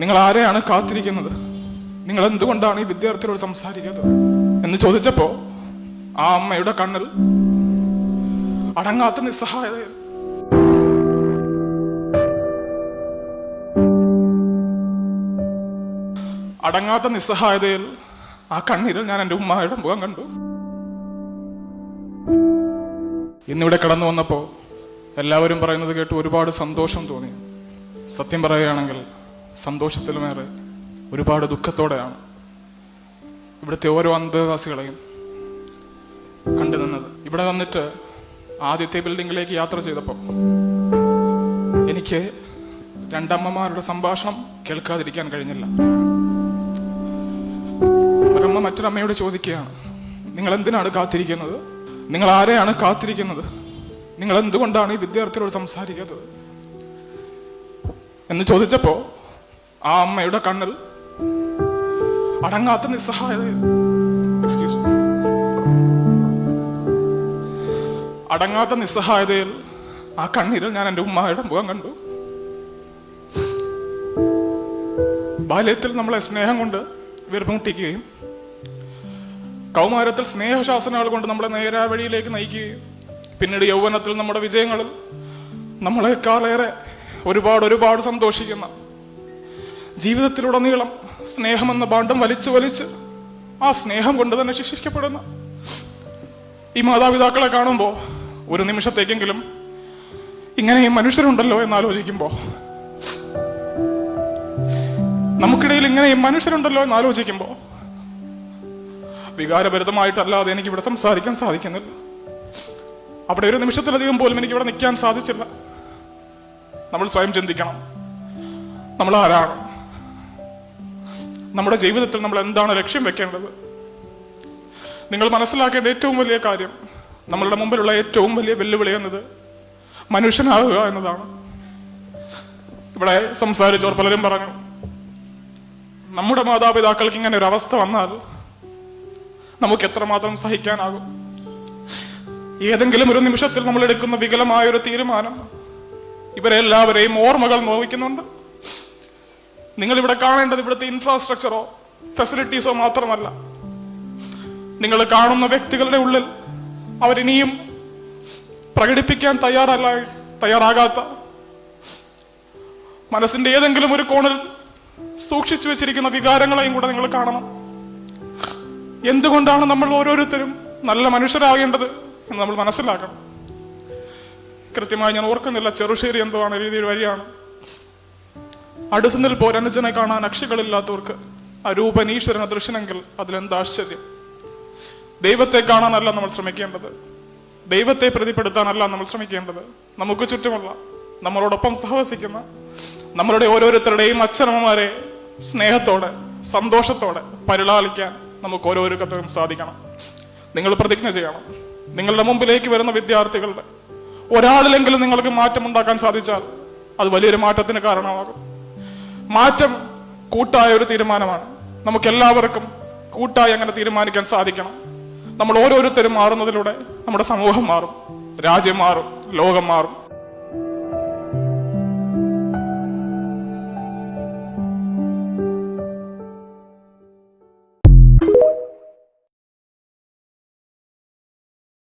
നിങ്ങൾ ആരെയാണ് കാത്തിരിക്കുന്നത്? നിങ്ങൾ എന്തുകൊണ്ടാണ് ഈ വിദ്യാർത്ഥിയോട് സംസാരിക്കുന്നത് എന്ന് ചോദിച്ചപ്പോ ആ അമ്മയുടെ കണ്ണിൽ അടങ്ങാത്ത നിസ്സഹായത. അടങ്ങാത്ത നിസ്സഹായതയിൽ ആ കണ്ണീരിൽ ഞാൻ എൻ്റെ ഉമ്മയുടെ മുഖം കണ്ടു. ഇന്നിവിടെ കടന്നു വന്നപ്പോ എല്ലാവരും പറയുന്നത് കേട്ട് ഒരുപാട് സന്തോഷം തോന്നി. സത്യം പറയുകയാണെങ്കിൽ സന്തോഷത്തിലുമേറെ ഒരുപാട് ദുഃഖത്തോടെയാണ് ഇവിടുത്തെ ഓരോ അന്തേവാസികളെയും കണ്ടു നിന്നത്. ഇവിടെ വന്നിട്ട് ആദ്യത്തെ ബിൽഡിങ്ങിലേക്ക് യാത്ര ചെയ്തപ്പോൾ എനിക്ക് രണ്ടമ്മമാരുടെ സംഭാഷണം കേൾക്കാതിരിക്കാൻ കഴിഞ്ഞില്ല. ഒരമ്മ മറ്റൊരമ്മയോട് ചോദിക്കുകയാണ്, നിങ്ങൾ എന്തിനാണ് കാത്തിരിക്കുന്നത്? നിങ്ങൾ ആരെയാണ് കാത്തിരിക്കുന്നത്? നിങ്ങൾ എന്തുകൊണ്ടാണ് ഈ വിദ്യാർത്ഥിയോട് സംസാരിക്കുന്നത് എന്ന് ചോദിച്ചപ്പോ ആ അമ്മയുടെ കണ്ണിൽ അടങ്ങാത്ത നിസ്സഹായത. അടങ്ങാത്ത നിസ്സഹായതയിൽ ആ കണ്ണീരിൽ ഞാൻ എൻ്റെ ഉമ്മയുടെ മുഖം കണ്ടു. ബാല്യത്തിൽ നമ്മളെ സ്നേഹം കൊണ്ട് വീർപ്പുമുട്ടിക്കുകയും കൗമാരത്തിൽ സ്നേഹശാസനകൾ കൊണ്ട് നമ്മളെ നേരാ വഴിയിലേക്ക് നയിക്കുകയും പിന്നീട് യൗവനത്തിൽ നമ്മുടെ വിജയങ്ങളിൽ നമ്മളെക്കാളേറെ ഒരുപാട് സന്തോഷിക്കുന്ന, ജീവിതത്തിലുടനീളം സ്നേഹമെന്ന ബാണ്ഡം വലിച്ച് ആ സ്നേഹം കൊണ്ട് തന്നെ ശിക്ഷിക്കപ്പെടുന്ന ഈ മാതാപിതാക്കളെ കാണുമ്പോൾ ഒരു നിമിഷത്തേക്കെങ്കിലും ഇങ്ങനെയും മനുഷ്യരുണ്ടല്ലോ എന്നാലോചിക്കുമ്പോ, നമുക്കിടയിൽ ഇങ്ങനെയും മനുഷ്യരുണ്ടല്ലോ എന്നാലോചിക്കുമ്പോ വികാരഭരിതമായിട്ടല്ലാതെ എനിക്ക് ഇവിടെ സംസാരിക്കാൻ സാധിക്കുന്നില്ല. അവിടെ ഒരു നിമിഷത്തിലധികം പോലും എനിക്ക് ഇവിടെ നിൽക്കാൻ സാധിച്ചില്ല. നമ്മൾ സ്വയം ചിന്തിക്കണം, നമ്മൾ ആരാണ്? നമ്മുടെ ജീവിതത്തിൽ നമ്മൾ എന്താണ് ലക്ഷ്യം വെക്കേണ്ടത്? നിങ്ങൾ മനസ്സിലാക്കേണ്ട ഏറ്റവും വലിയ കാര്യം, നമ്മളുടെ മുമ്പിലുള്ള ഏറ്റവും വലിയ വെല്ലുവിളി എന്നത് മനുഷ്യനാകുക എന്നതാണ്. ഇവിടെ സംസാരിച്ചവർ പലരും പറഞ്ഞു, നമ്മുടെ മാതാപിതാക്കൾക്ക് ഇങ്ങനെ ഒരു അവസ്ഥ വന്നാൽ നമുക്ക് എത്രമാത്രം സഹിക്കാനാകും? ഏതെങ്കിലും ഒരു നിമിഷത്തിൽ നമ്മൾ എടുക്കുന്ന വികലമായ ഒരു തീരുമാനം ഇവരെല്ലാവരെയും ഓർമ്മകൾ നോവിക്കുന്നുണ്ട്. നിങ്ങൾ ഇവിടെ കാണേണ്ടത് ഇവിടുത്തെ ഇൻഫ്രാസ്ട്രക്ചറോ ഫെസിലിറ്റീസോ മാത്രമല്ല. നിങ്ങൾ കാണുന്ന വ്യക്തികളുടെ ഉള്ളിൽ അവരിനിയും പ്രകടിപ്പിക്കാൻ തയ്യാറാകാത്ത, മനസ്സിന്റെ ഏതെങ്കിലും ഒരു കോണിൽ സൂക്ഷിച്ചു വെച്ചിരിക്കുന്ന വികാരങ്ങളെയും കൂടെ നിങ്ങൾ കാണണം. എന്തുകൊണ്ടാണ് നമ്മൾ ഓരോരുത്തരും നല്ല മനുഷ്യരാകേണ്ടത് എന്ന് നമ്മൾ മനസ്സിലാക്കണം. കൃത്യമായി ഞാൻ ഓർക്കുന്നില്ല, ചെറുശ്ശേരി എന്തോ ആണ് എഴുതിയ വരിയാണ്, അടുത്തു നിൽപ്പോരനുജനെ കാണാൻ അക്ഷികളില്ലാത്തവർക്ക് അരൂപനീശ്വരന ദൃശ്യനെങ്കിൽ അതിലെന്ത് ആശ്ചര്യം. ദൈവത്തെ കാണാനല്ല നമ്മൾ ശ്രമിക്കേണ്ടത്, ദൈവത്തെ പ്രതിപ്പെടുത്താനല്ല നമ്മൾ ശ്രമിക്കേണ്ടത്. നമുക്ക് ചുറ്റുമുള്ള, നമ്മളോടൊപ്പം സഹവസിക്കുന്ന നമ്മളുടെ ഓരോരുത്തരുടെയും അച്ഛനമ്മമാരെ സ്നേഹത്തോടെ സന്തോഷത്തോടെ പരിലാളിക്കാൻ നമുക്ക് ഓരോരുത്തർക്കും സാധിക്കണം. നിങ്ങൾ പ്രതിജ്ഞ ചെയ്യണം, നിങ്ങളുടെ മുമ്പിലേക്ക് വരുന്ന വിദ്യാർത്ഥികളുടെ ഒരാളിലെങ്കിലും നിങ്ങൾക്ക് മാറ്റമുണ്ടാക്കാൻ സാധിച്ചാൽ അത് വലിയൊരു മാറ്റത്തിന് കാരണമാകും. മാറ്റം കൂട്ടായ ഒരു തീരുമാനമാണ്. നമുക്കെല്ലാവർക്കും കൂട്ടായി അങ്ങനെ തീരുമാനിക്കാൻ സാധിക്കണം. നമ്മൾ ഓരോരുത്തരും മാറുന്നതിലൂടെ നമ്മുടെ സമൂഹം മാറും, രാജ്യം മാറും, ലോകം മാറും.